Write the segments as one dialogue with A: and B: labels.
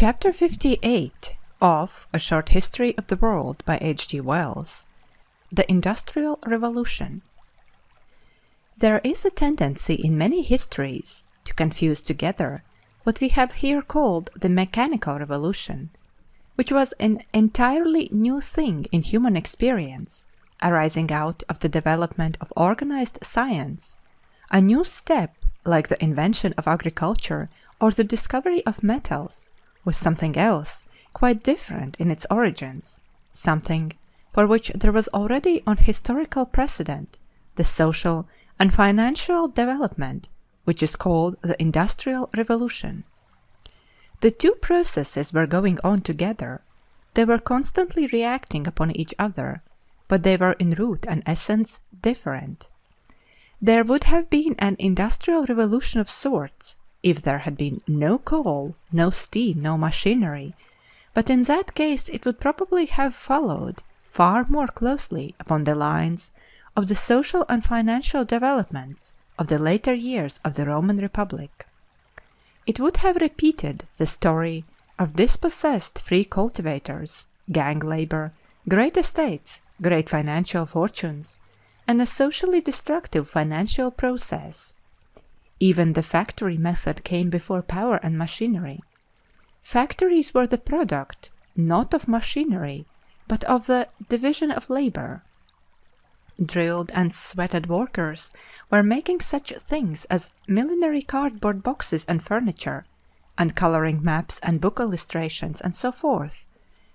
A: Chapter 58 of A Short History of the World by H.G. Wells. The Industrial Revolution. There is a tendency in many histories to confuse together what we have here called the mechanical revolution, which was an entirely new thing in human experience, arising out of the development of organized science, a new step like the invention of agriculture or the discovery of metals, with something else quite different in its origins, something for which there was already on historical precedent, the social and financial development which is called the Industrial Revolution. The two processes were going on together, they were constantly reacting upon each other, but they were in root and essence different. There would have been an industrial revolution of sorts if there had been no coal, no steam, no machinery, but in that case it would probably have followed far more closely upon the lines of the social and financial developments of the later years of the Roman Republic. It would have repeated the story of dispossessed free cultivators, gang labor, great estates, great financial fortunes, and a socially destructive financial process. Even the factory method came before power and machinery. Factories were the product, not of machinery, but of the division of labor. Drilled and sweated workers were making such things as millinery cardboard boxes and furniture, and coloring maps and book illustrations and so forth,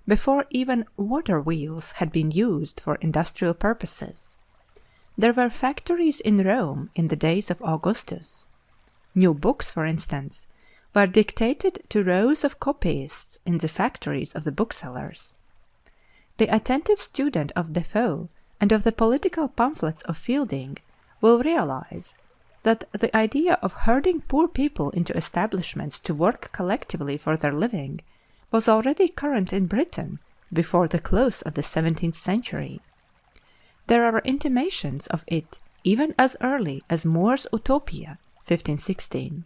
A: before even water wheels had been used for industrial purposes. There were factories in Rome in the days of Augustus. New books, for instance, were dictated to rows of copyists in the factories of the booksellers. The attentive student of Defoe and of the political pamphlets of Fielding will realize that the idea of herding poor people into establishments to work collectively for their living was already current in Britain before the close of the 17th century. There are intimations of it even as early as More's Utopia, 1516.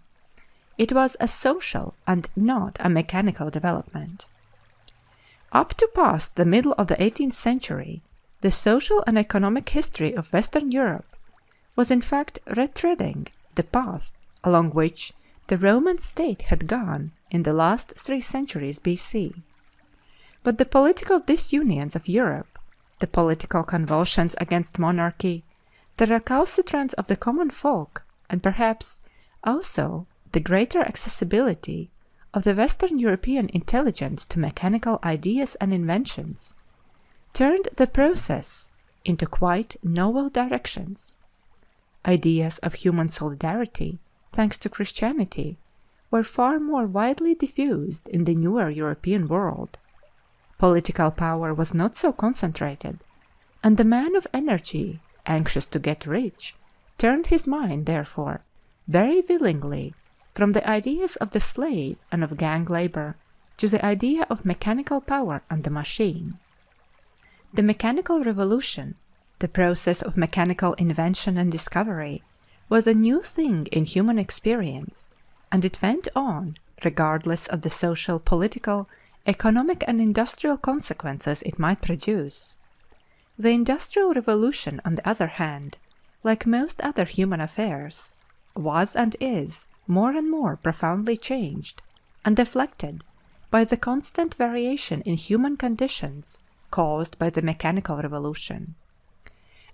A: It was a social and not a mechanical development. Up to past the middle of the 18th century, the social and economic history of Western Europe was in fact retreading the path along which the Roman state had gone in the last 3 centuries B.C. But the political disunions of Europe, the political convulsions against monarchy, the recalcitrance of the common folk, and perhaps also the greater accessibility of the Western European intelligence to mechanical ideas and inventions, turned the process into quite novel directions. Ideas of human solidarity, thanks to Christianity, were far more widely diffused in the newer European world. Political power was not so concentrated, and the man of energy, anxious to get rich, turned his mind, therefore, very willingly from the ideas of the slave and of gang labor to the idea of mechanical power and the machine. The mechanical revolution, the process of mechanical invention and discovery, was a new thing in human experience, and it went on regardless of the social, political, economic, and industrial consequences it might produce. The Industrial Revolution, on the other hand, like most other human affairs, was and is more and more profoundly changed and affected by the constant variation in human conditions caused by the mechanical revolution.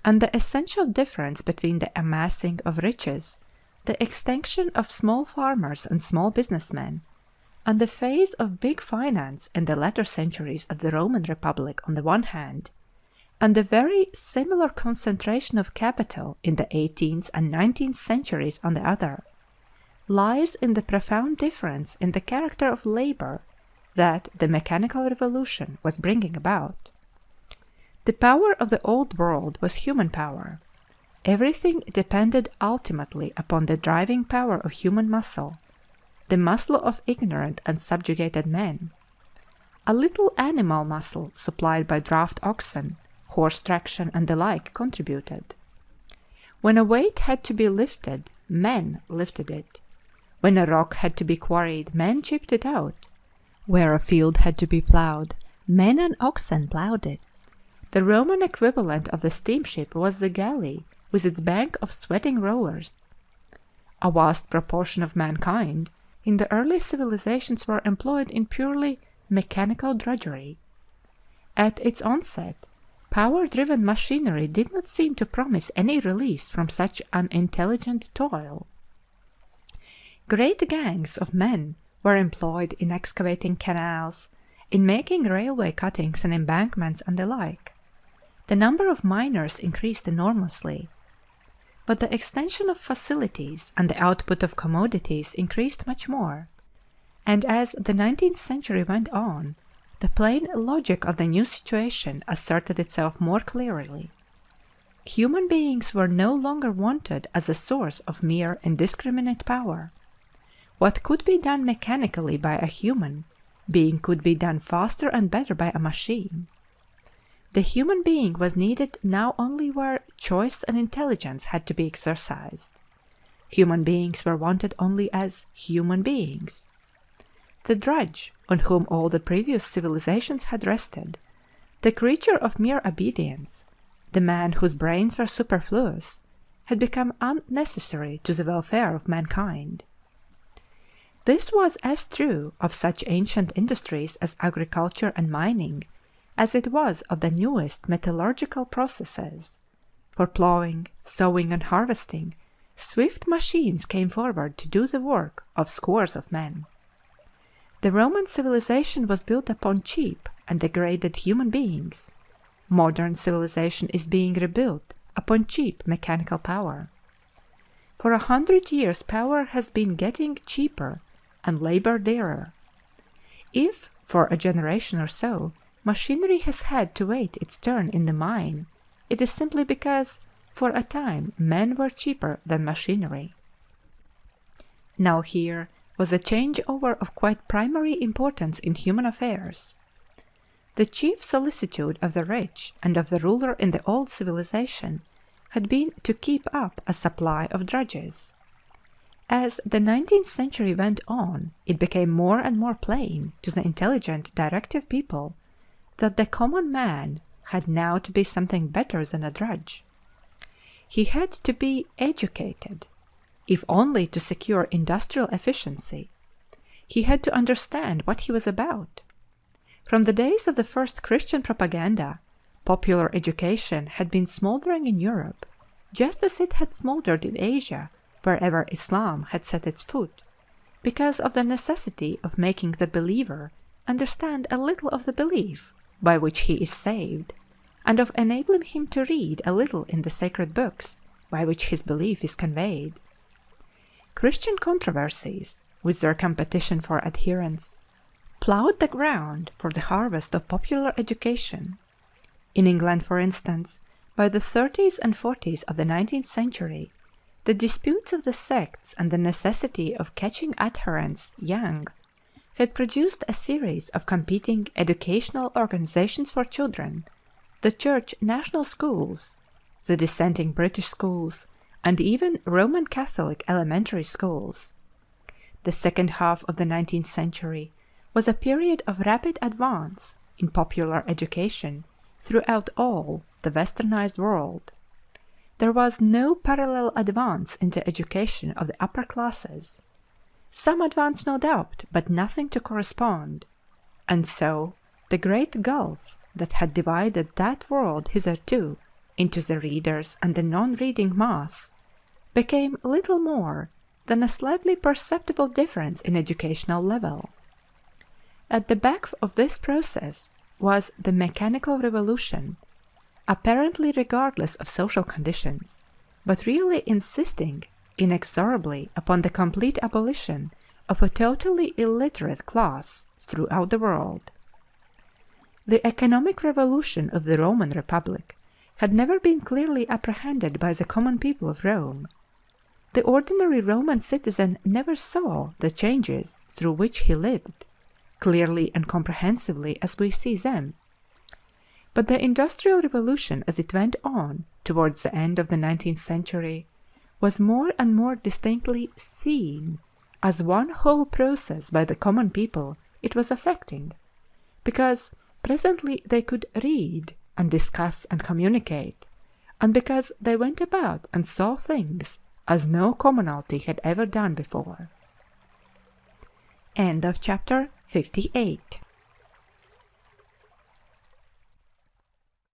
A: And the essential difference between the amassing of riches, the extinction of small farmers and small businessmen, and the phase of big finance in the latter centuries of the Roman Republic on the one hand, and the very similar concentration of capital in the 18th and 19th centuries on the other, lies in the profound difference in the character of labor that the mechanical revolution was bringing about. The power of the Old World was human power. Everything depended ultimately upon the driving power of human muscle, the muscle of ignorant and subjugated men. A little animal muscle supplied by draft oxen, horse traction, and the like contributed. When a weight had to be lifted, men lifted it. When a rock had to be quarried, men chipped it out. Where a field had to be plowed, men and oxen plowed it. The Roman equivalent of the steamship was the galley with its bank of sweating rowers. A vast proportion of mankind in the early civilizations were employed in purely mechanical drudgery. At its onset, power-driven machinery did not seem to promise any release from such unintelligent toil. Great gangs of men were employed in excavating canals, in making railway cuttings and embankments and the like. The number of miners increased enormously. But the extension of facilities and the output of commodities increased much more, and as the 19th century went on, the plain logic of the new situation asserted itself more clearly. Human beings were no longer wanted as a source of mere indiscriminate power. What could be done mechanically by a human being could be done faster and better by a machine. The human being was needed now only where choice and intelligence had to be exercised. Human beings were wanted only as human beings. The drudge, on whom all the previous civilizations had rested, the creature of mere obedience, the man whose brains were superfluous, had become unnecessary to the welfare of mankind. This was as true of such ancient industries as agriculture and mining as it was of the newest metallurgical processes. For plowing, sowing, and harvesting, swift machines came forward to do the work of scores of men. The Roman civilization was built upon cheap and degraded human beings. Modern civilization is being rebuilt upon cheap mechanical power. For 100 years power has been getting cheaper and labor dearer. If, for a generation or so, machinery has had to wait its turn in the mine, it is simply because, for a time, men were cheaper than machinery. Now here was a change-over of quite primary importance in human affairs. The chief solicitude of the rich and of the ruler in the old civilization had been to keep up a supply of drudges. As the 19th century went on, it became more and more plain to the intelligent, directive people that the common man had now to be something better than a drudge. He had to be educated, if only to secure industrial efficiency. He had to understand what he was about. From the days of the first Christian propaganda, popular education had been smoldering in Europe, just as it had smoldered in Asia wherever Islam had set its foot, because of the necessity of making the believer understand a little of the belief by which he is saved, and of enabling him to read a little in the sacred books by which his belief is conveyed. Christian controversies, with their competition for adherents, plowed the ground for the harvest of popular education. In England, for instance, by the 30s and 40s of the 19th century, the disputes of the sects and the necessity of catching adherents young had produced a series of competing educational organizations for children, the Church National Schools, the dissenting British schools, and even Roman Catholic elementary schools. The second half of the 19th century was a period of rapid advance in popular education throughout all the westernized world. There was no parallel advance in the education of the upper classes. Some advance, no doubt, but nothing to correspond, and so the great gulf that had divided that world hitherto into the readers and the non-reading mass became little more than a slightly perceptible difference in educational level. At the back of this process was the mechanical revolution, apparently regardless of social conditions, but really insisting inexorably upon the complete abolition of a totally illiterate class throughout the world. The economic revolution of the Roman Republic had never been clearly apprehended by the common people of Rome. The ordinary Roman citizen never saw the changes through which he lived, clearly and comprehensively as we see them. But the Industrial Revolution, as it went on towards the end of the 19th century, was more and more distinctly seen as one whole process by the common people it was affecting, because presently they could read and discuss and communicate, and because they went about and saw things as no commonalty had ever done before. End of chapter 58.